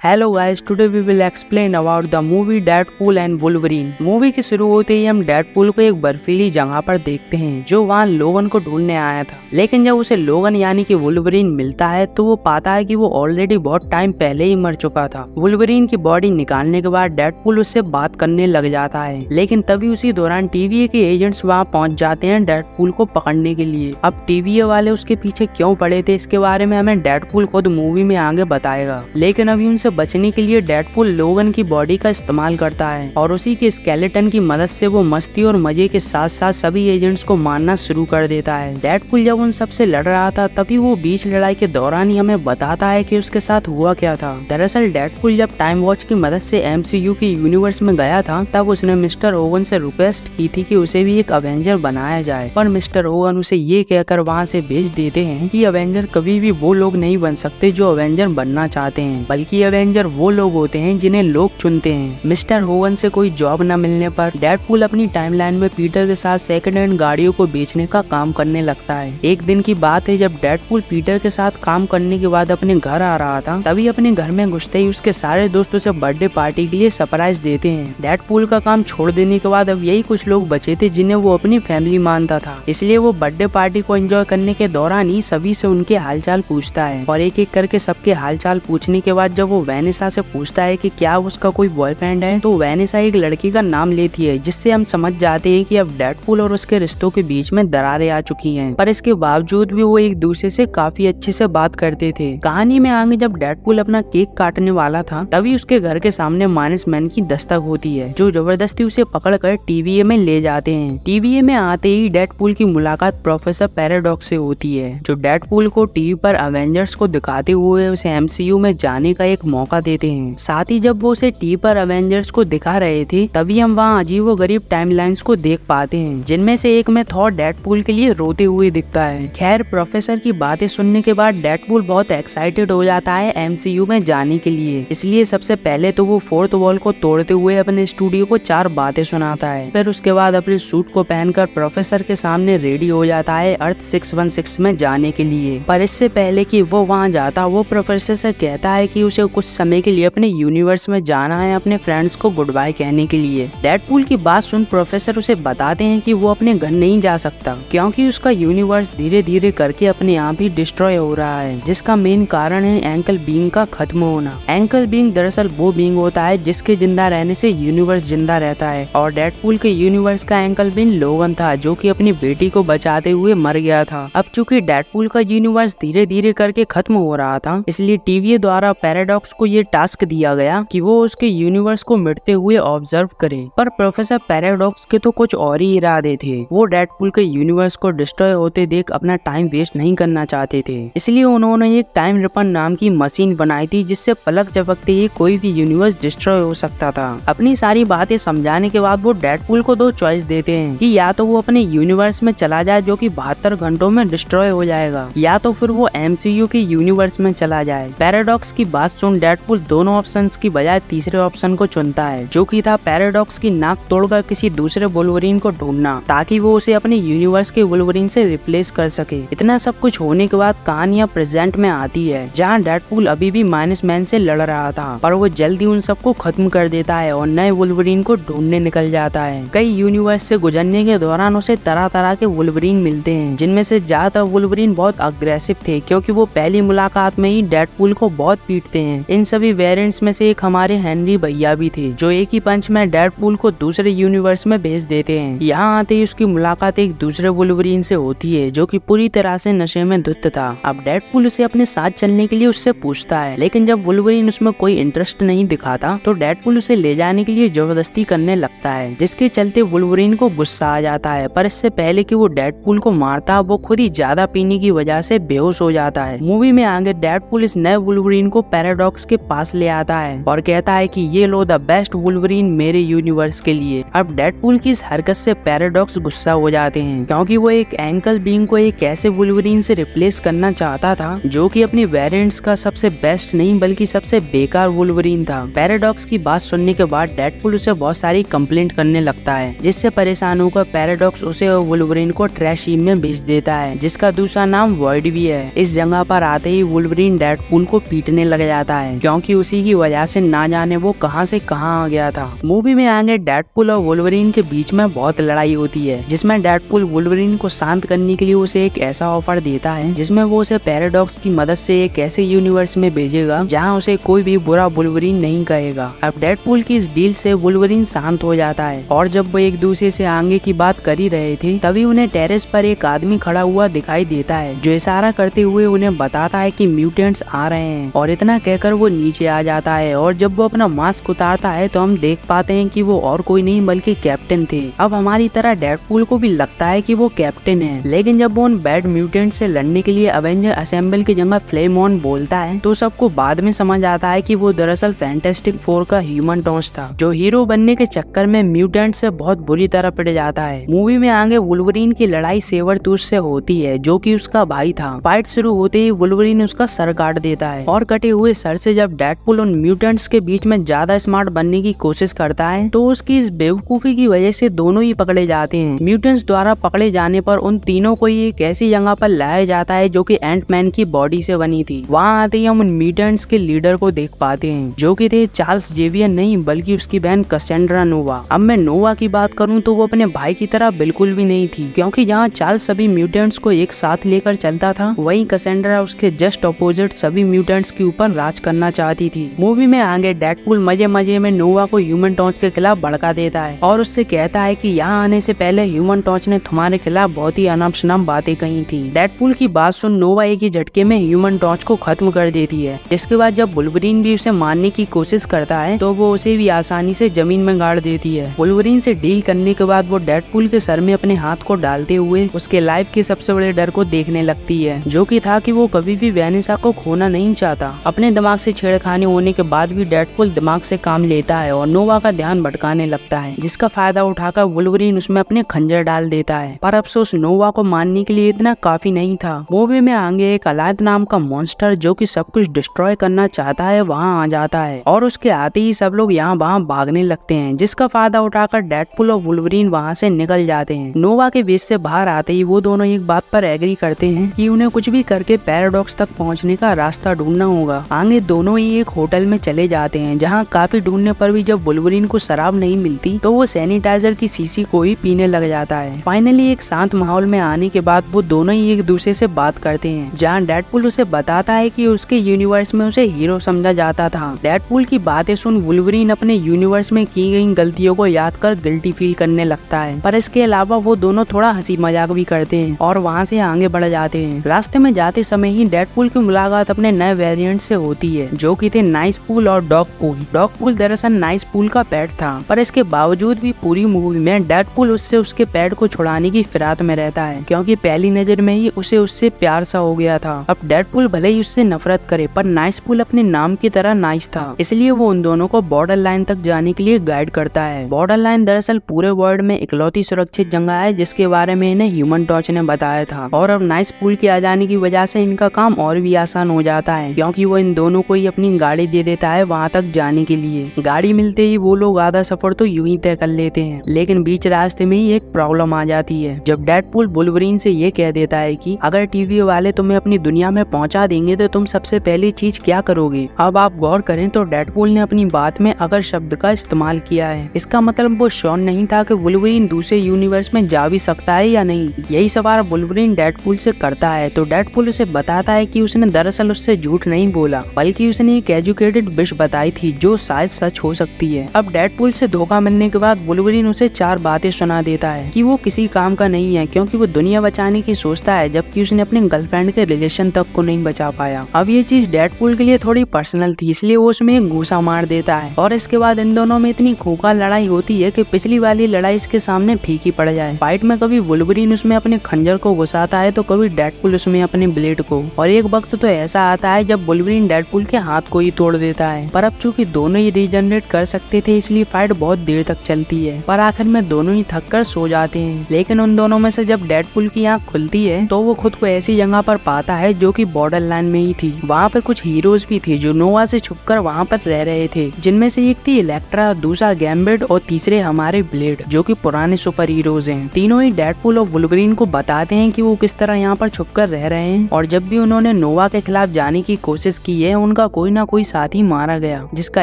Hello guys, today we will explain about the movie Deadpool and Wolverine. Movie के शुरू होते ही हम Deadpool को एक बर्फीली जगह पर देखते हैं जो वहाँ लोगन को ढूंढने आया था। लेकिन जब उसे लोगन यानी कि वुल्वरीन मिलता है तो वो पाता है कि वो ऑलरेडी बहुत टाइम पहले ही मर चुका था। वुल्वरीन की बॉडी निकालने के बाद डेडपूल उससे बात करने लग जाता है, लेकिन तभी उसी दौरान टीवीए के एजेंट्स वहाँ पहुँच जाते हैं डेडपूल को पकड़ने के लिए। अब टीवीए वाले उसके पीछे क्यों पड़े थे इसके बारे में हमें डेडपूल खुद मूवी में आगे बताएगा। लेकिन अभी उनसे बचने के लिए डेडपूल लोगन की बॉडी का इस्तेमाल करता है और उसी के स्केलेटन की मदद से वो मस्ती और मजे के साथ साथ सभी एजेंट्स को मारना शुरू कर देता है। डेडपूल जब उन सबसे लड़ रहा था तभी वो बीच लड़ाई के दौरान ही हमें बताता है कि उसके साथ हुआ क्या था। दरअसल डेडपूल जब टाइम वॉच की मदद से एमसीयू की यूनिवर्स में गया था तब उसने मिस्टर ओवन से रिक्वेस्ट की थी कि उसे भी एक अवेंजर बनाया जाए, पर मिस्टर ओवन उसे ये कहकर वहाँ से भेज देते हैं कि अवेंजर कभी भी वो लोग नहीं बन सकते जो अवेंजर बनना चाहते हैं, बल्कि अवेंजर वो लोग होते हैं जिन्हें लोग चुनते हैं। मिस्टर ओवन से कोई जॉब न मिलने पर डेडपूल अपनी टाइमलाइन में पीटर के साथ सेकंड हैंड गाड़ियों को बेचने का काम करने लगता है। एक दिन की बात है जब डेडपूल पीटर के साथ काम करने के बाद अपने घर आ रहा था, तभी अपने घर में घुसते ही उसके सारे दोस्तों से बर्थडे पार्टी के लिए सरप्राइज देते हैं। डेडपूल का काम छोड़ देने के बाद अब यही कुछ लोग बचे थे जिन्हें वो अपनी फैमिली मानता था, इसलिए वो बर्थडे पार्टी को एंजॉय करने के दौरान ही सभी से उनके हालचाल पूछता है और एक एक करके सबके हालचाल पूछने के बाद जब वो वैनेसा से पूछता है कि क्या उसका कोई बॉयफ्रेंड है तो वैनेसा एक लड़की का नाम लेती है, जिससे हम समझ जाते हैं कि अब डेडपूल और उसके रिश्तों के बीच में दरारें आ चुकी हैं। पर इसके बावजूद भी वो एक दूसरे से काफी अच्छे से बात करते थे। कहानी में आगे जब डेडपूल अपना केक काटने वाला था तभी उसके घर के सामने माइनस मैन की दस्तक होती है, जो जबरदस्ती उसे पकड़कर टीवीए में ले जाते हैं। टीवीए में आते ही डेडपूल की मुलाकात प्रोफेसर पैराडॉक्स से होती है, जो डेडपूल को टीवी पर अवेंजर्स को दिखाते हुए उसे एमसीयू में जाने का एक मौका देते हैं। साथ ही जब वो उसे टीवी पर अवेंजर्स को दिखा रहे थे तभी हम वहाँ अजीबोगरीब टाइमलाइंस को देख पाते हैं, जिनमें से एक में थॉर डेडपूल के लिए रोते हुए दिखता है। खैर, प्रोफेसर की बातें सुनने के बाद डेडपूल बहुत एक्साइटेड हो जाता है एमसीयू में जाने के लिए, इसलिए सबसे पहले तो वो फोर्थ वॉल को तोड़ते हुए अपने स्टूडियो को 4 बातें सुनाता है। फिर उसके बाद अपने सूट को पहनकर प्रोफेसर के सामने रेडी हो जाता है अर्थ 616 में जाने के लिए। पर इससे पहले कि वो वहाँ जाता वो प्रोफेसर से कहता है कि उसे कुछ समय के लिए अपने यूनिवर्स में जाना है अपने फ्रेंड्स को गुड बाय कहने के लिए। डेडपूल की बात सुन प्रोफेसर उसे बताते हैं कि वो अपने घर नहीं जा सकता क्योंकि उसका यूनिवर्स धीरे धीरे करके अपने आप ही डिस्ट्रॉय हो रहा है, जिसका मेन कारण है एंकल बीइंग का खत्म होना। एंकल बीइंग दरअसल वो बीइंग होता है जिसके जिंदा रहने से यूनिवर्स जिंदा रहता है, और डेडपूल के यूनिवर्स का एंकल बीइंग लोगन था जो कि अपनी बेटी को बचाते हुए मर गया था। अब चूंकि डेडपूल का यूनिवर्स धीरे धीरे करके खत्म हो रहा था, इसलिए टीवीए द्वारा पैराडॉक्स को ये टास्क दिया गया कि वो उसके यूनिवर्स को मिटते हुए ऑब्जर्व करे। पर प्रोफेसर पैराडॉक्स के तो कुछ और ही इरादे थे। वो डेडपूल के यूनिवर्स को डिस्ट्रॉय होते देख अपना टाइम वेस्ट नहीं करना चाहते थे, इसलिए उन्होंने एक टाइम रिपन नाम की मशीन बनाई थी जिससे पलक झपकते ही कोई भी यूनिवर्स डिस्ट्रॉय हो सकता था। अपनी सारी बातें समझाने के बाद वो डेडपूल को 2 चॉइस देते हैं कि या तो वो अपने यूनिवर्स में चला जाए जो कि 72 घंटों में डिस्ट्रॉय हो जाएगा, या तो फिर वो एमसीयू के यूनिवर्स में चला जाए। पैराडॉक्स की बात सुन डेडपूल दोनों ऑप्शंस की बजाय तीसरे ऑप्शन को चुनता है, जो कि था पैराडॉक्स की नाक तोड़कर किसी दूसरे वुल्वरीन को ढूंढना ताकि वो उसे अपने यूनिवर्स के वुल्वरीन से रिप्लेस कर सके। इतना सब कुछ होने के बाद कहानियां प्रेजेंट में आती है, जहां डेडपूल अभी भी माइनस मैन से लड़ रहा था, पर वो जल्दी उन सबको खत्म कर देता है और नए वुल्वरीन को ढूंढने निकल जाता है। कई यूनिवर्स से गुजरने के दौरान उसे तरह तरह के वुल्वरीन मिलते हैं, जिनमें से ज्यादातर वुल्वरीन बहुत अग्रेसिव थे क्योंकि वो पहली मुलाकात में ही डेडपूल को बहुत पीटते हैं। इन सभी वेरिएंट्स में से एक हमारे हेनरी भैया भी थे, जो एक ही पंच में डेडपूल को दूसरे यूनिवर्स में भेज देते हैं। यहाँ आते ही उसकी मुलाकात एक दूसरे वुल्वरीन से होती है जो कि पूरी तरह से नशे में धुत था। अब डेडपूल उसे अपने साथ चलने के लिए उससे पूछता है, लेकिन जब वुल्वरीन उसमें कोई इंटरेस्ट नहीं दिखाता तो डेडपूल उसे ले जाने के लिए जबरदस्ती करने लगता है, जिसके चलते वुल्वरीन को गुस्सा आ जाता है। पर इससे पहले कि वो डेडपूल को मारता वो खुद ही ज्यादा पीने की वजह से बेहोश हो जाता है। मूवी में आगे डेडपूल इस नए वुल्वरीन को पैराडॉक्स के पास ले आता है और कहता है कि ये लो द बेस्ट वुल्वरीन मेरे यूनिवर्स के लिए। अब डेडपूल की इस हरकत से पैराडॉक्स गुस्सा हो जाते हैं क्योंकि वो एक एंकल बीइंग को एक ऐसे वुल्वरीन से रिप्लेस करना चाहता था जो कि अपनी वेरिएंट्स का सबसे बेस्ट नहीं बल्कि सबसे बेकार वुल्वरीन था। पैराडॉक्स की बात सुनने के बाद डेडपूल उसे बहुत सारी कंप्लेंट करने लगता है, जिससे परेशान होकर पैराडॉक्स उसे और वुल्वरीन को ट्रैश हीप में भेज देता है, जिसका दूसरा नाम वॉइड भी है। इस जगह पर आते ही वुल्वरीन डेडपूल को पीटने लग जाता है है, क्योंकि उसी की वजह से ना जाने वो कहां से कहां आ गया था। मूवी में आगे डेडपूल और वुल्वरीन के बीच में बहुत लड़ाई होती है, जिसमें डेडपूल वुल्वरीन को शांत करने के लिए उसे एक ऐसा ऑफर देता है जिसमें वो उसे पैराडॉक्स की मदद से एक ऐसे यूनिवर्स में भेजेगा जहां उसे कोई भी बुरा वुल्वरीन नहीं कहेगा। अब डेडपूल की इस डील से वुल्वरीन शांत हो जाता है और जब वो एक दूसरे से आगे की बात कर ही रहे थे तभी उन्हें टेरेस पर एक आदमी खड़ा हुआ दिखाई देता है जो इशारा करते हुए उन्हें बताता है कि म्यूटेंट्स आ रहे हैं, और इतना कहकर वो नीचे आ जाता है। और जब वो अपना मास्क उतारता है तो हम देख पाते हैं कि वो और कोई नहीं बल्कि कैप्टन थे। अब हमारी तरह डेडपूल को भी लगता है कि वो कैप्टन है, लेकिन जब वो उन बैड म्यूटेंट से लड़ने के लिए अवेंजर असेंबल की जगह फ्लेमॉन बोलता है तो सबको बाद में समझ आता है कि वो दरअसल फैंटास्टिक फोर का ह्यूमन टॉर्च था, जो हीरो बनने के चक्कर में म्यूटेंट से बहुत बुरी तरह पिट जाता है। मूवी में आगे वुल्वरीन की लड़ाई सेबरटूथ से होती है जो कि उसका भाई था। फाइट शुरू होते ही वुल्वरीन उसका सर काट देता है और कटे हुए सर से जब डेडपूल उन म्यूटेंट्स के बीच में ज्यादा स्मार्ट बनने की कोशिश करता है तो उसकी इस बेवकूफी की वजह से दोनों ही पकड़े जाते हैं। म्यूटेंट्स द्वारा पकड़े जाने पर उन तीनों को ही एक ऐसी जगह पर लाया जाता है जो कि एंटमैन की बॉडी से बनी थी। वहाँ आते ही हम उन म्यूटेंट्स के लीडर को देख पाते हैं जो कि थे चार्ल्स जेवियर नहीं बल्कि उसकी बहन कैसेंड्रा नोवा। अब मैं नोवा की बात करूँ तो वो अपने भाई की तरह बिल्कुल भी नहीं थी, क्योंकि जहाँ चार्ल्स सभी म्यूटेंट्स को एक साथ लेकर चलता था वहीं कैसेंड्रा उसके जस्ट अपोजिट सभी म्यूटेंट्स के ऊपर राज करना चाहती थी। मूवी में आगे डेडपूल मजे मजे में नोवा को ह्यूमन टॉर्च के खिलाफ भड़का देता है और उससे कहता है कि यहाँ आने से पहले ह्यूमन टॉर्च ने तुम्हारे खिलाफ बहुत ही अनाप शनाप बातें कही थी। डेडपूल की बात सुन नोवा एक ही झटके में ह्यूमन टॉर्च को खत्म कर देती है, जिसके बाद जब वुल्वरीन भी उसे मारने की कोशिश करता है तो वो उसे भी आसानी से जमीन में गाड़ देती है। वुल्वरीन से डील करने के बाद वो डेडपूल के सर में अपने हाथ को डालते हुए उसके लाइफ के सबसे बड़े डर को देखने लगती है, जो कि था कि वो कभी भी वैनेसा को खोना नहीं चाहता। अपने दिमाग से छेड़खानी होने के बाद भी डेडपूल दिमाग से काम लेता है और नोवा का ध्यान भटकाने लगता है, जिसका फायदा उठाकर वुल्वरीन उसमें अपने खंजर डाल देता है। पर अफसोस नोवा को मारने के लिए इतना काफी नहीं था। मूवी में आगे एक अलायद नाम का मॉन्स्टर जो कि सब कुछ डिस्ट्रॉय करना चाहता है वहाँ आ जाता है और उसके आते ही सब लोग यहाँ वहाँ भागने लगते हैं, जिसका फायदा उठाकर डेडपूल और वुल्वरीन वहाँ से निकल जाते हैं। नोवा के बेस से बाहर आते ही वो दोनों एक बात पर एग्री करते हैं कि उन्हें कुछ भी करके पैराडॉक्स तक पहुँचने का रास्ता ढूंढना होगा। आगे दोनों ही एक होटल में चले जाते हैं, जहाँ काफी ढूंढने पर भी जब वुल्वरीन को शराब नहीं मिलती तो वो सैनिटाइजर की शीशी को ही पीने लग जाता है। फाइनली एक शांत माहौल में आने के बाद वो दोनों ही एक दूसरे से बात करते हैं, जहाँ डेडपूल उसे बताता है कि उसके यूनिवर्स में उसे हीरो समझा जाता था। डेडपूल की बातें सुन वुल्वरीन अपने यूनिवर्स में की गई गलतियों को याद कर गिल्टी फील करने लगता है, पर इसके अलावा वो दोनों थोड़ा हंसी मजाक भी करते हैं और वहाँ से आगे बढ़ जाते हैं। रास्ते में जाते समय ही डेडपूल की मुलाकात अपने नए वेरिएंट से होती है जो कि थे नाइसपूल और डॉगपूल। डॉगपूल दरअसल नाइसपूल का पेट था, पर इसके बावजूद भी पूरी मूवी में डेडपूल उससे उसके पेट को छुड़ाने की फिराक में रहता है, क्योंकि पहली नजर में ही उसे उससे प्यार सा हो गया था। अब डेडपूल भले ही उससे नफरत करे पर नाइसपूल अपने नाम की तरह नाइस था, इसलिए वो उन दोनों को बॉर्डर लाइन तक जाने के लिए गाइड करता है। बॉर्डर लाइन दरअसल पूरे वर्ल्ड में इकलौती सुरक्षित जगह है जिसके बारे में इन्हें ह्यूमन टॉर्च ने बताया था, और अब नाइसपूल के आ जाने की वजह से इनका काम और भी आसान हो जाता है, क्योंकि वो इन दोनों को ही अपनी गाड़ी दे देता है वहाँ तक जाने के लिए। गाड़ी मिलते ही वो लोग आधा सफर तो यूं ही तय कर लेते हैं, लेकिन बीच रास्ते में ही एक प्रॉब्लम आ जाती है जब डेडपूल वुल्वरीन से ये कह देता है कि अगर टीवी वाले तुम्हें अपनी दुनिया में पहुंचा देंगे तो तुम सबसे पहली चीज क्या करोगे। अब आप गौर करें तो डेडपूल ने अपनी बात में अगर शब्द का इस्तेमाल किया है, इसका मतलब वो श्योर नहीं था कि वुल्वरीन दूसरे यूनिवर्स में जा भी सकता है या नहीं। यही सवाल वुल्वरीन डेडपूल से करता है तो डेडपूल उसे बताता है कि उसने दरअसल उससे झूठ नहीं बोला, बल्कि उसने एक एजुकेटेड विश बताई थी जो शायद सच हो सकती है। अब डेडपूल से धोखा मिलने के बाद वुल्वरीन उसे 4 बातें सुना देता है कि वो किसी काम का नहीं है, क्योंकि वो दुनिया बचाने की सोचता है जबकि उसने अपने गर्लफ्रेंड के रिलेशन तक को नहीं बचा पाया। अब ये चीज डेडपूल के लिए थोड़ी पर्सनल थी, इसलिए वो उसमें एक घूसा मार देता है और इसके बाद इन दोनों में इतनी खूंखार लड़ाई होती है कि पिछली वाली लड़ाई इसके सामने फीकी पड़ जाए। फाइट में कभी वुल्वरीन उसमें अपने खंजर को घुसाता है तो कभी डेडपूल उसमें अपने ब्लेड को, और एक वक्त तो ऐसा आता है जब वुल्वरीन डेडपूल के हाथ को ही तोड़ देता है। पर अब चूंकि दोनों ही रीजनरेट कर सकते थे इसलिए फाइट बहुत देर तक चलती है, पर आखिर में दोनों ही थक कर सो जाते हैं। लेकिन उन दोनों में से जब डेडपूल की आंख खुलती है तो वो खुद को ऐसी जगह पर पाता है जो कि बॉर्डर लाइन में ही थी। वहाँ पे कुछ हीरोज भी थे जो नोवा से छुपकर वहाँ पर रह रहे थे, जिनमें से एक थी इलेक्ट्रा, दूसरा गैम्बिट और तीसरे हमारे ब्लेड जो कि पुराने सुपर हीरोज हैं। तीनों ही डेडपूल और वुल्वरीन को बताते हैं कि वो किस तरह यहाँ पर छुपकर रह रहे हैं, और जब भी उन्होंने नोवा के खिलाफ जाने की कोशिश की है उन उनका कोई ना कोई साथी मारा गया, जिसका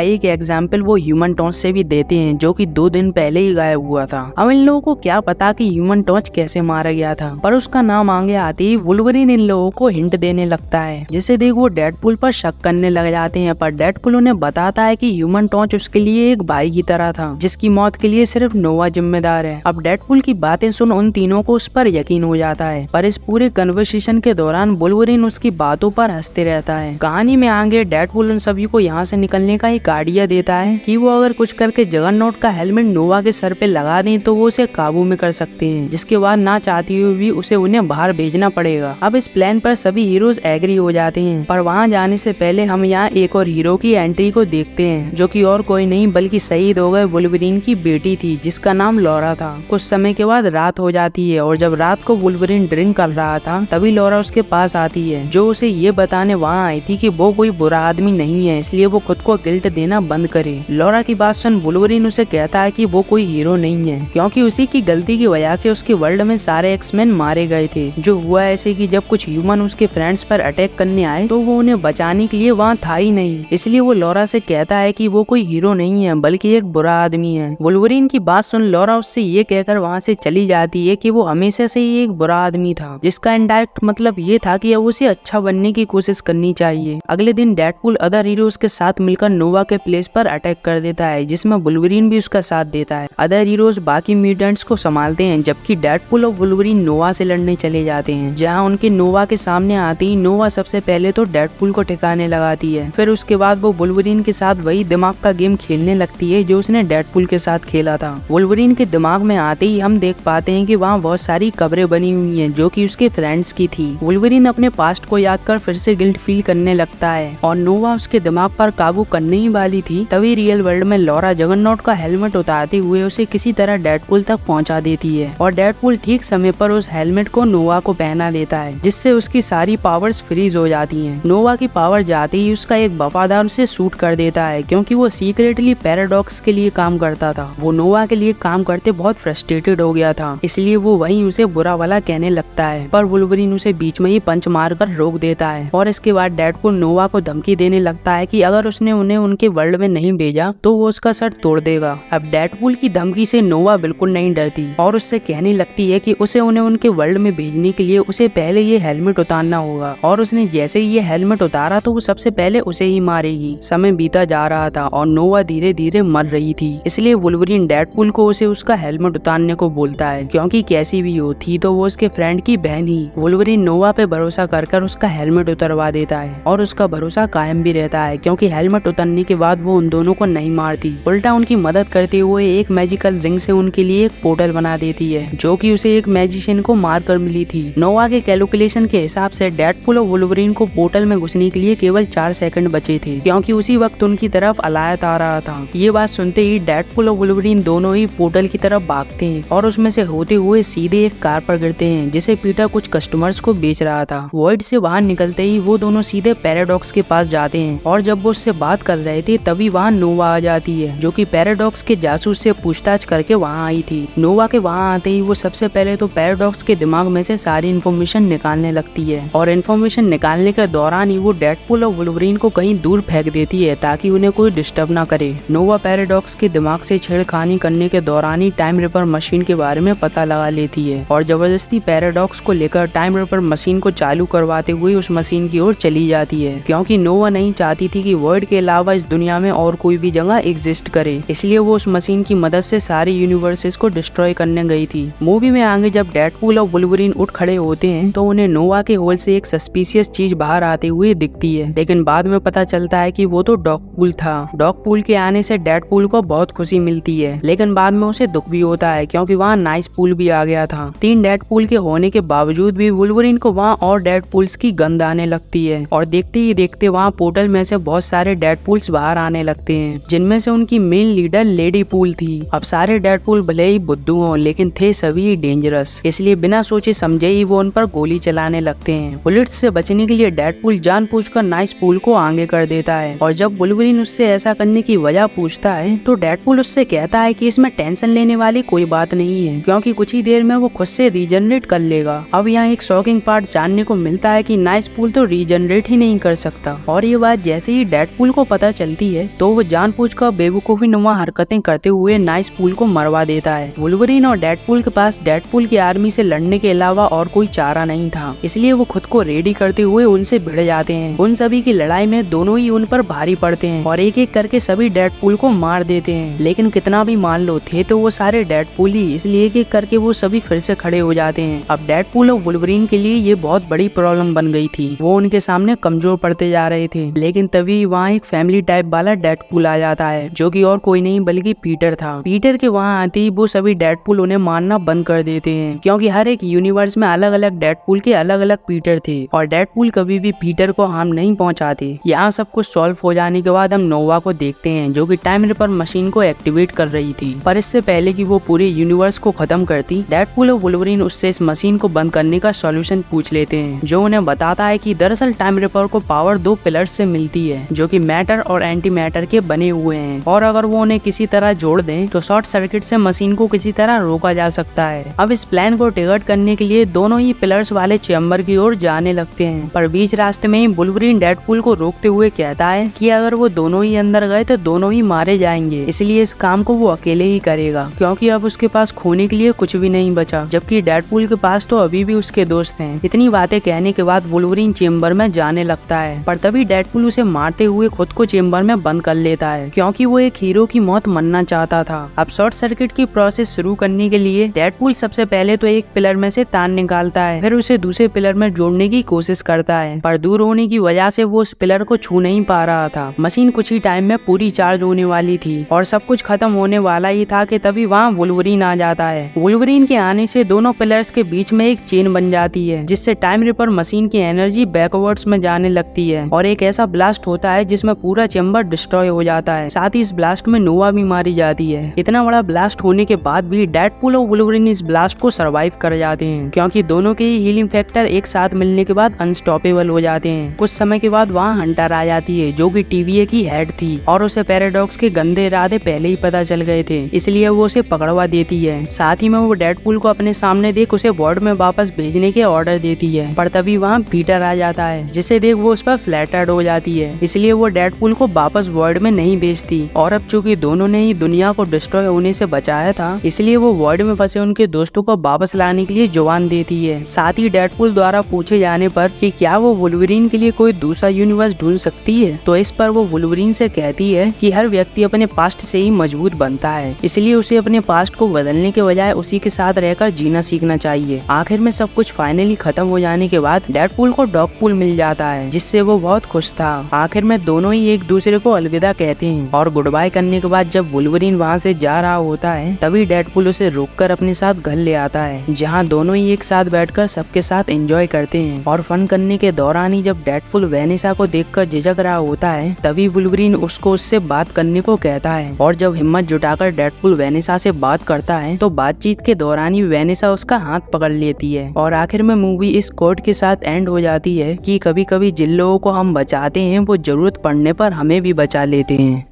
एक एग्जाम्पल वो ह्यूमन टॉर्च से भी देते हैं, जो कि 2 दिन पहले ही गायब हुआ था। अब इन लोगों को क्या पता कि ह्यूमन टॉर्च कैसे मारा गया था, पर उसका नाम आगे आते ही वुल्वरीन इन लोगों को हिंट देने लगता है, जिसे देख वो डेडपूल पर शक करने लग जाते हैं। पर डेडपूल उन्हें बताता है कि ह्यूमन टॉर्च उसके लिए एक भाई की तरह था, जिसकी मौत के लिए सिर्फ नोवा जिम्मेदार है। अब डेडपूल की बातें सुन उन तीनों को उस पर यकीन हो जाता है, पर इस पूरे कन्वर्सेशन के दौरान वुल्वरीन उसकी बातों पर हंसते रहता है। कहानी में आगे डेडपूल उन सभी को यहाँ से निकलने का एक आइडिया देता है कि वो अगर कुछ करके जगरनॉट का हेलमेट नोवा के सर पे लगा दें तो वो उसे काबू में कर सकते हैं, जिसके बाद ना चाहती हुई भी उसे उन्हें बाहर भेजना पड़ेगा। अब इस प्लान पर सभी हीरोज एग्री हो जाते हैं, पर वहाँ जाने से पहले हम यहाँ एक और हीरो की एंट्री को देखते हैं, जो कि और कोई नहीं बल्कि शहीद हो गए वुल्वरीन की बेटी थी, जिसका नाम लॉरा था। कुछ समय के बाद रात हो जाती है और जब रात को वुल्वरीन ड्रिंक कर रहा था तभी लॉरा उसके पास आती है, जो उसे ये बताने वहाँ आई थी कि वो कोई बुरा आदमी नहीं है, इसलिए वो खुद को गिल्ट देना बंद करे। लॉरा की बात सुन वुल्वरीन उसे कहता है कि वो कोई हीरो नहीं है, क्योंकि उसी की गलती की वजह से उसके वर्ल्ड में सारे एक्समैन मारे गए थे। जो हुआ ऐसे कि जब कुछ ह्यूमन उसके फ्रेंड्स पर अटैक करने आए तो वो उन्हें बचाने के लिए वहाँ था ही नहीं, इसलिए वो लॉरा से कहता है कि वो कोई हीरो नहीं है बल्कि एक बुरा आदमी है। वुल्वरीन की बात सुन लॉरा उससे ये कहकर वहाँ से चली जाती है कि वो हमेशा से ही एक बुरा आदमी था, जिसका इनडायरेक्ट मतलब ये था कि अब उसे अच्छा बनने की कोशिश करनी चाहिए। अगले दिन डेडपूल अदर हीरोज के साथ मिलकर नोवा के प्लेस पर अटैक कर देता है, जिसमें वुल्वरीन भी उसका साथ देता है। अदर हीरोज बाकी म्यूटेंट्स को संभालते हैं, जबकि डेडपूल और वुल्वरीन नोवा से लड़ने चले जाते हैं। जहां उनके नोवा के सामने आते ही नोवा सबसे पहले तो डेडपूल को ठिकाने लगाती है, फिर उसके बाद वो वुल्वरीन के साथ वही दिमाग का गेम खेलने लगती है जो उसने डेडपूल के साथ खेला था। वुल्वरीन के दिमाग में आते ही हम देख पाते हैं कि वहाँ बहुत सारी कब्रें बनी हुई हैं, जो कि उसके फ्रेंड्स की थी। वुल्वरीन अपने पास्ट को याद कर फिर से गिल्ट फील करने लगता है और नोवा उसके दिमाग पर काबू करने ही वाली थी, तभी रियल वर्ल्ड में लॉरा जगरनॉट का हेलमेट उतारते हुए उसे किसी तरह डेडपूल तक पहुंचा देती है और डेडपूल ठीक समय पर उस हेलमेट को नोवा को पहना देता है, जिससे उसकी सारी पावर्स फ्रीज हो जाती हैं। नोवा की पावर जाते ही उसका एक वफादार उसे शूट कर देता है, क्योंकि वो सीक्रेटली पैराडॉक्स के लिए काम करता था। वो नोवा के लिए काम करते बहुत फ्रस्ट्रेटेड हो गया था, इसलिए वो वहीं उसे बुरा वाला कहने लगता है, पर वुल्वरीन उसे बीच में ही पंच मारकर रोक देता है। और इसके बाद डेडपूल नोवा को धमकी देने लगता है कि अगर उसने उन्हें उनके वर्ल्ड में नहीं भेजा तो वो उसका सर तोड़ देगा। अब डेडपूल की धमकी से नोवा बिल्कुल नहीं डरती और उससे कहने लगती है कि उसे उन्हें उनके वर्ल्ड में भेजने के लिए उसे पहले ये हेलमेट उतारना होगा, और उसने जैसे ही ये हेलमेट उतारा तो वो सबसे पहले उसे ही मारेगी। समय बीता जा रहा था और नोवा धीरे धीरे मर रही थी, इसलिए वुल्वरीन डेडपूल को उसे उसका हेलमेट उतारने को बोलता है, क्योंकि कैसी भी हो थी तो वो उसके फ्रेंड की बहन ही। वुल्वरीन नोवा पे भरोसा कर उसका हेलमेट उतरवा देता है और उसका भरोसा कायम भी रहता है, क्योंकि हेलमेट उतरने के बाद वो उन दोनों को नहीं मारती, उल्टा उनकी मदद करते हुए एक मैजिकल रिंग से उनके लिए एक पोर्टल बना देती है, जो कि उसे एक मैजिशियन को मार कर मिली थी। नोवा के कैलकुलेशन के हिसाब से डेडपूल और वुल्वरीन को पोर्टल में घुसने के लिए केवल 4 सेकंड बचे थे, क्योंकि उसी वक्त उनकी तरफ अलायत आ रहा था। ये बात सुनते ही डेडपूल और वुल्वरीन दोनों ही पोर्टल की तरफ भागते हैं और उसमें से होते हुए सीधे एक कार पर गिरते हैं, जिसे पीटर कुछ कस्टमर्स को बेच रहा था। वॉइड से बाहर निकलते ही वो दोनों सीधे पैराडॉक्स के पास जाते हैं और जब वो उससे बात कर रहे थे तभी वहाँ नोवा आ जाती है, जो कि पैराडॉक्स के जासूस से पूछताछ करके वहाँ आई थी। नोवा के वहाँ आते ही वो सबसे पहले तो पैराडॉक्स के दिमाग में से सारी इन्फॉर्मेशन निकालने लगती है और इन्फॉर्मेशन निकालने के दौरान ही वो डेडपूल और वुल्वरीन को कहीं दूर फेंक देती है ताकि उन्हें कोई डिस्टर्ब ना करे। नोवा पैराडॉक्स के दिमाग से छेड़खानी करने के दौरान ही टाइम रिपर मशीन के बारे में पता लगा लेती है और जबरदस्ती पैराडॉक्स को लेकर टाइम रिपर मशीन को चालू करवाते हुए उस मशीन की ओर चली जाती है, क्योंकि नोवा नहीं चाहती थी कि वर्ल्ड के अलावा इस दुनिया में और कोई भी जगह एग्जिस्ट करे, इसलिए वो उस मशीन की मदद से सारी यूनिवर्सेस को डिस्ट्रॉय करने गई थी। मूवी में आगे जब डेडपूल और वुल्वरीन उठ खड़े होते हैं तो उन्हें नोवा के होल से एक सस्पिशियस चीज बाहर आते हुए दिखती है, लेकिन बाद में पता चलता है कि वो तो डॉगपूल था। डॉगपूल के आने से डेडपूल को बहुत खुशी मिलती है, लेकिन बाद में उसे दुख भी होता है क्योंकि वहाँ नाइसपूल भी आ गया था। 3 डेडपूल के होने के बावजूद भी वुल्वरीन को वहाँ और डेडपूल्स की गंध आने लगती है और देखते ही देखते वहाँ पोर्टल में से बहुत सारे डेडपूल्स बाहर आने लगते हैं, जिनमें से उनकी मेन लीडर लेडी पूल थी। अब सारे डेडपूल भले ही बुद्धू हों लेकिन थे सभी डेंजरस, इसलिए बिना सोचे समझे ही वो उन पर गोली चलाने लगते हैं। बुलेट्स से बचने के लिए डेडपूल जानबूझकर नाइसपूल को आगे कर देता है और जब वुल्वरीन उससे ऐसा करने की वजह पूछता है तो डेडपूल उससे कहता है कि इसमें टेंशन लेने वाली कोई बात नहीं है, क्योंकि कुछ ही देर में वो खुद से रीजनरेट कर लेगा। अब यहाँ एक शॉकिंग पार्ट जानने को मिलता है कि नाइसपूल तो रीजनरेट ही नहीं कर सकता, और ये बात जैसे ही डेडपूल को पता चलती है तो वो जानबूझकर बेवकूफी नुमा हरकतें करते हुए नाइसपूल को मरवा देता है। वुल्वरीन और डेडपूल के पास डेडपूल की आर्मी से लड़ने के अलावा और कोई चारा नहीं था, इसलिए वो खुद को रेडी करते हुए उनसे भिड़ जाते हैं। उन सभी की लड़ाई में दोनों ही उन पर भारी पड़ते हैं और एक एक करके सभी डेडपूल को मार देते हैं। लेकिन कितना भी मान लो थे तो वो सारे डेडपूल ही, इसलिए एक एक करके वो सभी फिर से खड़े हो जाते हैं। अब डेडपूल और वुल्वरीन के लिए ये बहुत बड़ी प्रॉब्लम बन गई थी, वो उनके सामने कमजोर पड़ते जा रहे थे। लेकिन तभी वहाँ एक फैमिली टाइप वाला डेडपूल आ जाता है, जो कि और कोई नहीं बल्कि पीटर था। पीटर के वहाँ आते ही वो सभी डेडपूल उन्हें मारना बंद कर देते हैं, क्योंकि हर एक यूनिवर्स में अलग अलग डेडपूल के अलग अलग पीटर थे और डेडपूल कभी भी पीटर को हार्म नहीं पहुंचाते। यहाँ सब कुछ सॉल्व हो जाने के बाद हम नोवा को देखते हैं, जो कि टाइम रिपर मशीन को एक्टिवेट कर रही थी। पर इससे पहले कि वो पूरे यूनिवर्स को खत्म करती, डेडपूल और वुल्वरीन उससे इस मशीन को बंद करने का सॉल्यूशन पूछ लेते हैं, जो उन्हें बताता है कि दरअसल टाइम रिपर को पावर दो पिलर्स से मिलती है, जो कि मैटर और एंटी मैटर के बने हुए हैं, और अगर वो उन्हें किसी तरह जोड़ दें तो शॉर्ट सर्किट से मशीन को किसी तरह रोका जा सकता है। अब इस प्लान को ट्रिगर करने के लिए दोनों ही पिलर्स वाले चैम्बर की ओर जाने लगते हैं, पर बीच रास्ते में ही वुल्वरीन डेडपूल को रोकते हुए कहता है कि अगर वो दोनों ही अंदर गए तो दोनों ही मारे जाएंगे, इसलिए इस काम को वो अकेले ही करेगा, क्योंकि अब उसके पास खोने के लिए कुछ भी नहीं बचा, जबकि डेडपूल के पास तो अभी भी उसके दोस्त हैं। इतनी बातें कहने के बाद वुल्वरीन चेम्बर में जाने लगता है, पर तभी डेडपूल उसे मारते हुए खुद को चेम्बर में बंद कर लेता है, क्योंकि वो एक हीरो की मौत मरना चाहता था। अब शॉर्ट सर्किट की प्रोसेस शुरू करने के लिए डेडपूल सबसे पहले तो एक पिलर में से तार निकालता है, फिर उसे दूसरे पिलर में जोड़ने की कोशिश करता है, पर दूर होने की वजह से वो उस पिलर को छू नहीं पा रहा था। मशीन कुछ ही टाइम में पूरी चार्ज होने वाली थी और सब कुछ खत्म होने वाला ही था कि तभी वहाँ वुल्वरीन आ जाता है। वुल्वरीन के आने से दोनों पिलर्स के बीच में एक चेन बन जाती है, जिससे टाइम रिपर मशीन की एनर्जी बैकवर्ड्स में जाने लगती है और एक ऐसा ब्लास्ट होता है जिसमें पूरा चैम्बर डिस्ट्रॉय हो जाता है। साथ ही इस ब्लास्ट में नोवा भी मारी जाती है। इतना बड़ा ब्लास्ट होने के बाद भी डेडपूल और वुल्वरीन इस ब्लास्ट को सर्वाइव कर जाते हैं, क्योंकि दोनों के ही हीलिंग फैक्टर एक साथ मिलने के बाद अनस्टॉपेबल हो जाते हैं। कुछ समय के बाद वहाँ हंटर आ जाती है, जो कि TVA की हेड थी और उसे पैराडॉक्स के गंदे इरादे पहले ही पता चल गए थे, इसलिए वो उसे पकड़वा देती है। साथ ही में वो डेडपूल को अपने सामने देख उसे वार्ड में वापस भेजने के ऑर्डर देती है, पर तभी वहाँ पीटर आ जाता है, जिसे देख वो उस पर फ्लैटर्ड हो जाती है, इसलिए वो डेडपूल को वापस वार्ड में नहीं भेजती। और अब चूंकि दोनों ने ही दुनिया को डिस्ट्रॉय होने से बचाया था, इसलिए वो वार्ड में फंसे उनके दोस्तों को वापस लाने के लिए जुबान देती है। साथ ही डेडपूल द्वारा पूछे जाने पर कि क्या वो वुल्वरीन के लिए कोई दूसरा यूनिवर्स ढूंढ सकती है, तो इस पर वो वुल्वरीन से कहती है कि हर व्यक्ति अपने पास्ट से ही मजबूत बनता है, इसलिए उसे अपने पास्ट को बदलने के बजाय उसी के साथ रहकर जीना सीखना चाहिए। आखिर में सब कुछ फाइनली खत्म हो जाने के बाद डेडपूल को डॉगपूल मिल जाता है, जिससे वो बहुत खुश था। आखिर में दोनों ही एक दूसरे को अलविदा कहते हैं और गुड बाय करने के बाद जब वुल्वरीन वहाँ से जा रहा होता है, तभी डेडपूल उसे रोककर अपने साथ घर ले आता है, जहाँ दोनों ही एक साथ बैठकर सबके साथ एंजॉय करते हैं। और फन करने के दौरान ही जब डेडपूल वेनिसा को देखकर झिझक रहा होता है, तभी वुल्वरीन उसको उससे बात करने को कहता है, और जब हिम्मत जुटाकर डेडपूल वेनिसा से बात करता है तो बातचीत के दौरान ही वेनिसा उसका हाथ पकड़ लेती है। और आखिर में मूवी इस कोट के साथ एंड हो जाती है कि कभी कभी जिन लोगों को हम बचाते हैं वो जरूरत पड़ने पर हमें भी बचा लेते हैं।